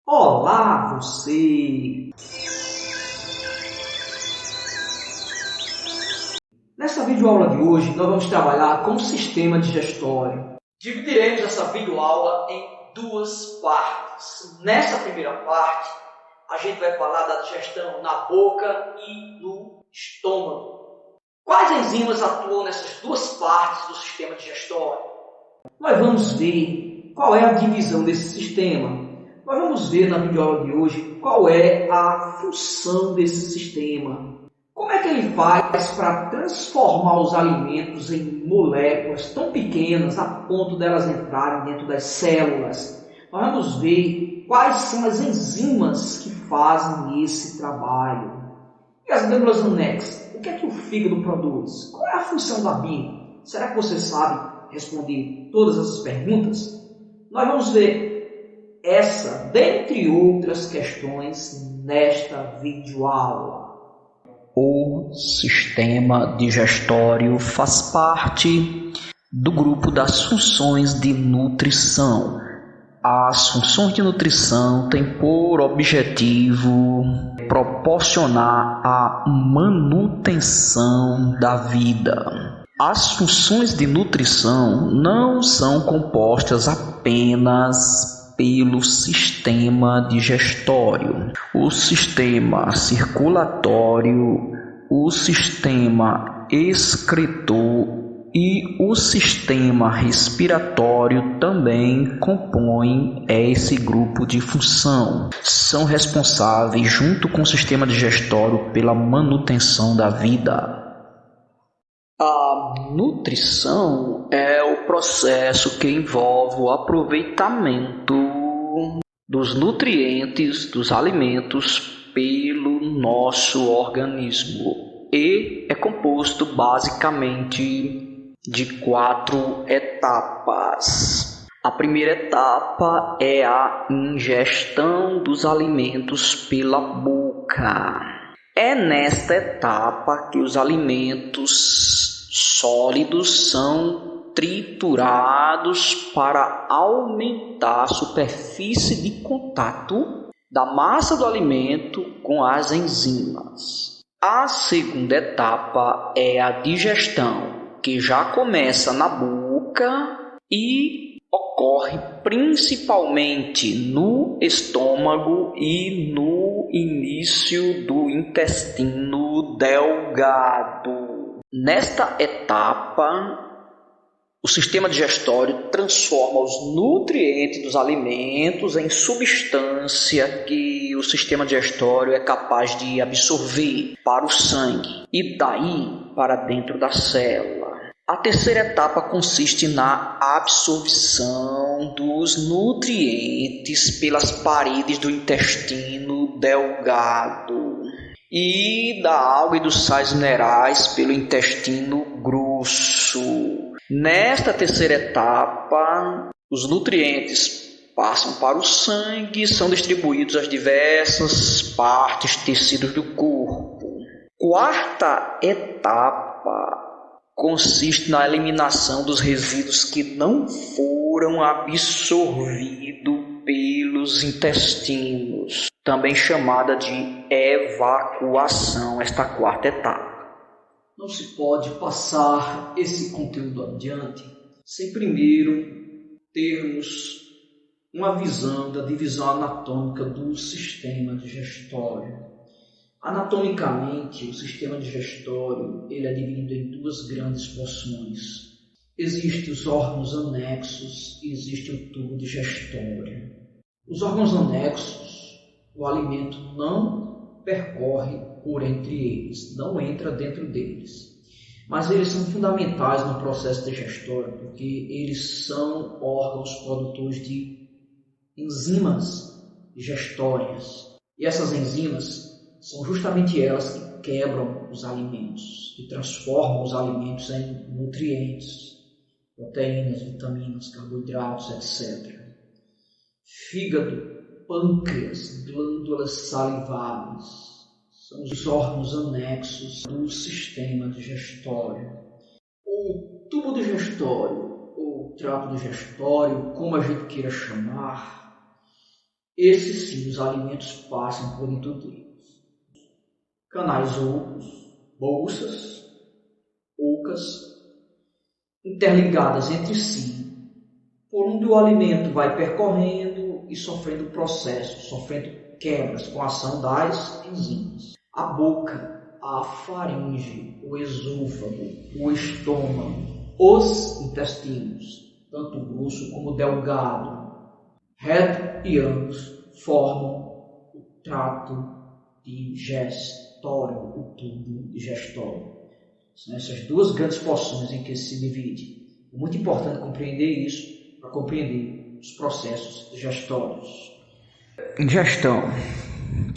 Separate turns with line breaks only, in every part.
Olá, você! Nessa videoaula de hoje, nós vamos trabalhar com o sistema digestório. Dividiremos essa videoaula em duas partes. Nessa primeira parte, a gente vai falar da digestão na boca e no estômago. Quais enzimas atuam nessas duas partes do sistema digestório? Nós vamos ver qual é a divisão desse sistema. Nós vamos ver na videoaula de hoje qual é a função desse sistema. Como é que ele faz para transformar os alimentos em moléculas tão pequenas a ponto delas entrarem dentro das células? Nós vamos ver quais são as enzimas que fazem esse trabalho. E as glândulas annexas? O que é que o fígado produz? Qual é a função da bile? Será que você sabe responder todas essas perguntas? Nós vamos ver essa, dentre outras questões, nesta videoaula.
O sistema digestório faz parte do grupo das funções de nutrição. As funções de nutrição têm por objetivo proporcionar a manutenção da vida. As funções de nutrição não são compostas apenas pelo sistema digestório, o sistema circulatório, o sistema excretor e o sistema respiratório também compõem esse grupo de função. São responsáveis, junto com o sistema digestório, pela manutenção da vida. A nutrição é o processo que envolve o aproveitamento dos nutrientes dos alimentos pelo nosso organismo e é composto basicamente de 4 etapas. A primeira etapa é a ingestão dos alimentos pela boca. É nesta etapa que os alimentos sólidos são triturados para aumentar a superfície de contato da massa do alimento com as enzimas. A segunda etapa é a digestão, que já começa na boca e ocorre principalmente no estômago e no início do intestino delgado. Nesta etapa, o sistema digestório transforma os nutrientes dos alimentos em substância que o sistema digestório é capaz de absorver para o sangue e daí para dentro da célula. A terceira etapa consiste na absorção dos nutrientes pelas paredes do intestino delgado e da água e dos sais minerais pelo intestino grosso. Nesta terceira etapa, os nutrientes passam para o sangue e são distribuídos às diversas partes, tecidos do corpo. Quarta etapa consiste na eliminação dos resíduos que não foram absorvidos pelos intestinos, também chamada de evacuação, esta quarta etapa.
Não se pode passar esse conteúdo adiante sem primeiro termos uma visão da divisão anatômica do sistema digestório. Anatomicamente, o sistema digestório ele é dividido em duas grandes porções. Existem os órgãos anexos e existe o tubo digestório. Os órgãos anexos, o alimento não percorre por entre eles, não entra dentro deles. Mas eles são fundamentais no processo digestório porque eles são órgãos produtores de enzimas digestórias. E essas enzimas são justamente elas que quebram os alimentos, que transformam os alimentos em nutrientes, proteínas, vitaminas, carboidratos, etc. Fígado, pâncreas, glândulas salivares são os órgãos anexos do sistema digestório. O tubo digestório, ou trato digestório, como a gente queira chamar, esses sim, os alimentos passam por endotelos. Canais ocos, bolsas ocas, interligadas entre si, por onde o alimento vai percorrendo e sofrendo processos, sofrendo quebras com a ação das enzimas. A boca, a faringe, o esôfago, o estômago, os intestinos, tanto grosso como delgado, reto e ambos, formam o trato digestório, o tubo digestório. São essas duas grandes porções em que se divide. É muito importante compreender isso para compreender os processos digestórios.
Ingestão.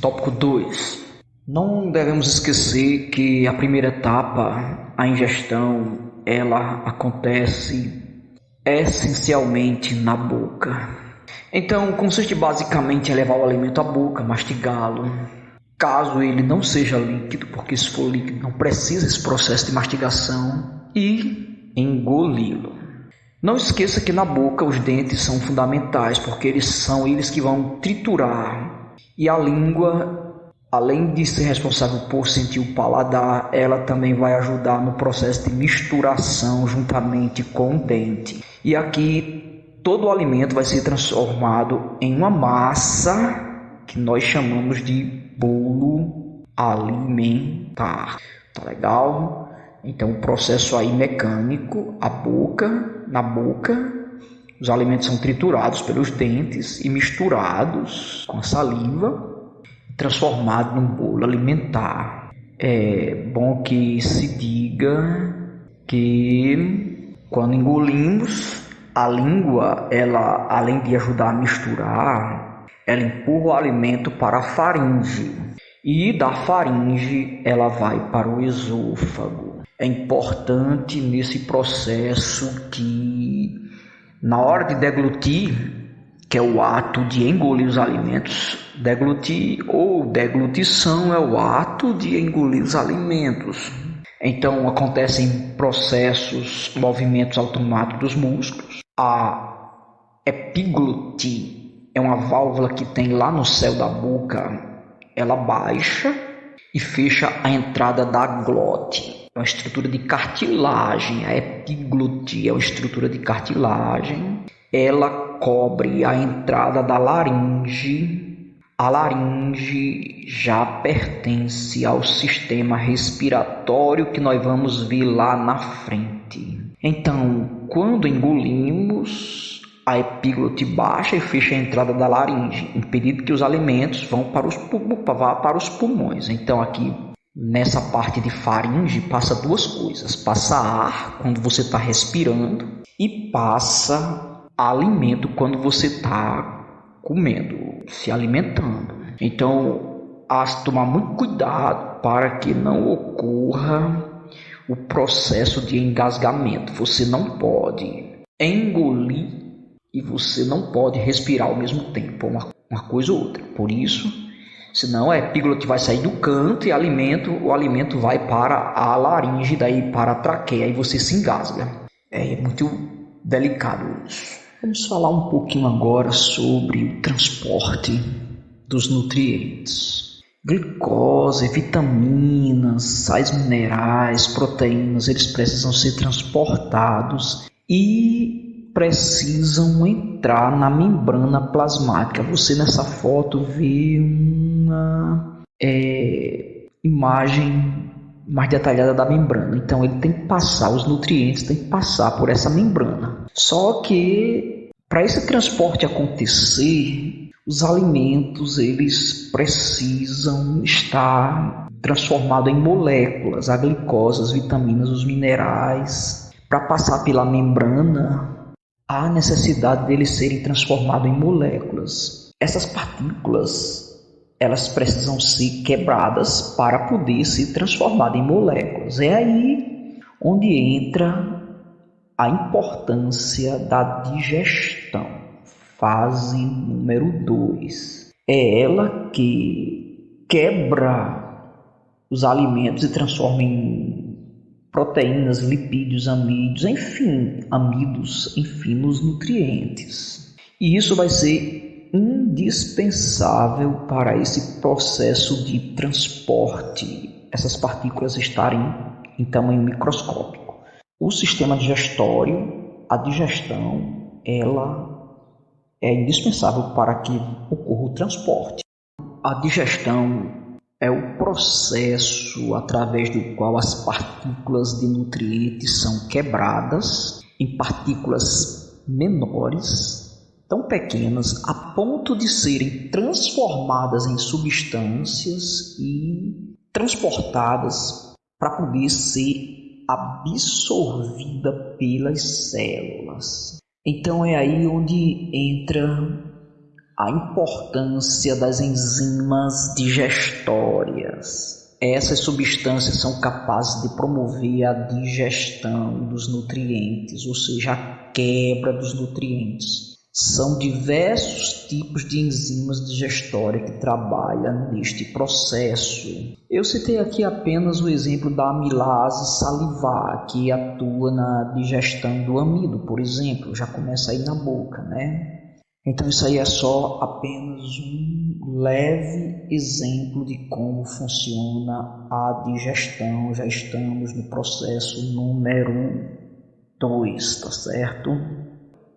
Tópico 2. Não devemos esquecer que a primeira etapa, a ingestão, ela acontece essencialmente na boca. Então, consiste basicamente em levar o alimento à boca, mastigá-lo. Caso ele não seja líquido, porque se for líquido não precisa esse processo de mastigação, e engoli-lo. Não esqueça que na boca os dentes são fundamentais, porque são eles que vão triturar. E a língua, além de ser responsável por sentir o paladar, ela também vai ajudar no processo de misturação juntamente com o dente. E aqui todo o alimento vai ser transformado em uma massa que nós chamamos de bolo alimentar. Tá legal? Então o processo aí mecânico, na boca, os alimentos são triturados pelos dentes e misturados com a saliva, transformados num bolo alimentar. É bom que se diga que quando engolimos, a língua, ela, além de ajudar a misturar, ela empurra o alimento para a faringe e da faringe ela vai para o esôfago. É importante nesse processo que na hora de deglutir, que é o ato de engolir os alimentos, deglutir ou deglutição é o ato de engolir os alimentos. Então acontecem processos, movimentos automáticos dos músculos. A epiglotia é uma válvula que tem lá no céu da boca, ela baixa e fecha a entrada da glote. É uma estrutura de cartilagem, a epiglotia é uma estrutura de cartilagem. Ela cobre a entrada da laringe. A laringe já pertence ao sistema respiratório que nós vamos ver lá na frente. Então, quando engolimos, a epiglote baixa e fecha a entrada da laringe, impedindo que os alimentos vão para os pulmões. Então aqui, nessa parte de faringe, passa duas coisas. Passa ar quando você está respirando e passa alimento quando você está comendo, se alimentando. Então, há que tomar muito cuidado para que não ocorra o processo de engasgamento. Você não pode engolir e você não pode respirar ao mesmo tempo, uma coisa ou outra. Por isso, senão a epiglote vai sair do canto e o alimento vai para a laringe, daí para a traqueia, e você se engasga. É muito delicado isso. Vamos falar um pouquinho agora sobre o transporte dos nutrientes. Glicose, vitaminas, sais minerais, proteínas, eles precisam ser transportados e precisam entrar na membrana plasmática. Você nessa foto vê uma imagem mais detalhada da membrana. Então ele tem que passar, os nutrientes têm que passar por essa membrana. Só que para esse transporte acontecer, os alimentos eles precisam estar transformados em moléculas, a glicose, as vitaminas, os minerais. Para passar pela membrana, há necessidade deles serem transformados em moléculas. Essas partículas, elas precisam ser quebradas para poder ser transformadas em moléculas. É aí onde entra a importância da digestão, fase número 2. É ela que quebra os alimentos e transforma em proteínas, lipídios, amidos, enfim, nos nutrientes. E isso vai ser indispensável para esse processo de transporte, essas partículas estarem em tamanho microscópico. O sistema digestório, a digestão, ela é indispensável para que ocorra o transporte. A digestão é o processo através do qual as partículas de nutrientes são quebradas em partículas menores, tão pequenas a ponto de serem transformadas em substâncias e transportadas para poder ser absorvida pelas células. Então é aí onde entra a importância das enzimas digestórias. Essas substâncias são capazes de promover a digestão dos nutrientes, ou seja, a quebra dos nutrientes. São diversos tipos de enzimas digestórias que trabalham neste processo. Eu citei aqui apenas o exemplo da amilase salivar, que atua na digestão do amido, por exemplo. Já começa aí na boca, né? Então isso aí é só apenas um leve exemplo de como funciona a digestão. Já estamos no processo número 2, tá certo?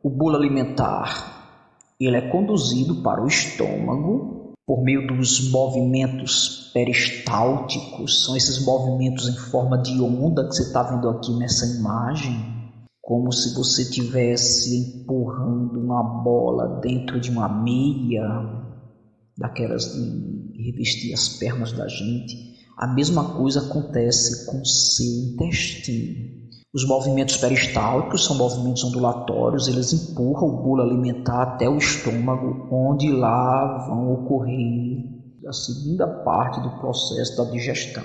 O bolo alimentar, ele é conduzido para o estômago por meio dos movimentos peristálticos. São esses movimentos em forma de onda que você está vendo aqui nessa imagem, como se você estivesse empurrando uma bola dentro de uma meia, daquelas de revestir as pernas da gente. A mesma coisa acontece com o seu intestino. Os movimentos peristálticos são movimentos ondulatórios, eles empurram o bolo alimentar até o estômago, onde lá vão ocorrer a segunda parte do processo da digestão.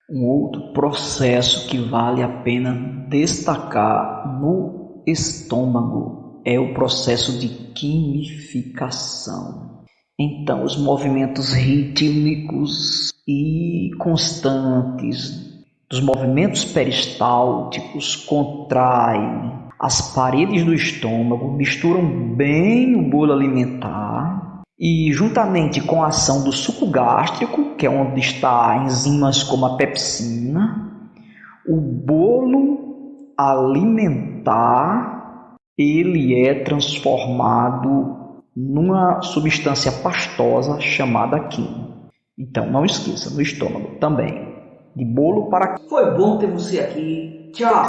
Um outro processo que vale a pena destacar no estômago é o processo de quimificação. Então, os movimentos rítmicos e constantes dos movimentos peristálticos contraem as paredes do estômago, misturam bem o bolo alimentar e, juntamente com a ação do suco gástrico, que é onde está enzimas como a pepsina, o bolo alimentar ele é transformado numa substância pastosa chamada quimo. Então, não esqueça, no estômago também. De bolo para...
Foi bom ter você aqui. Tchau!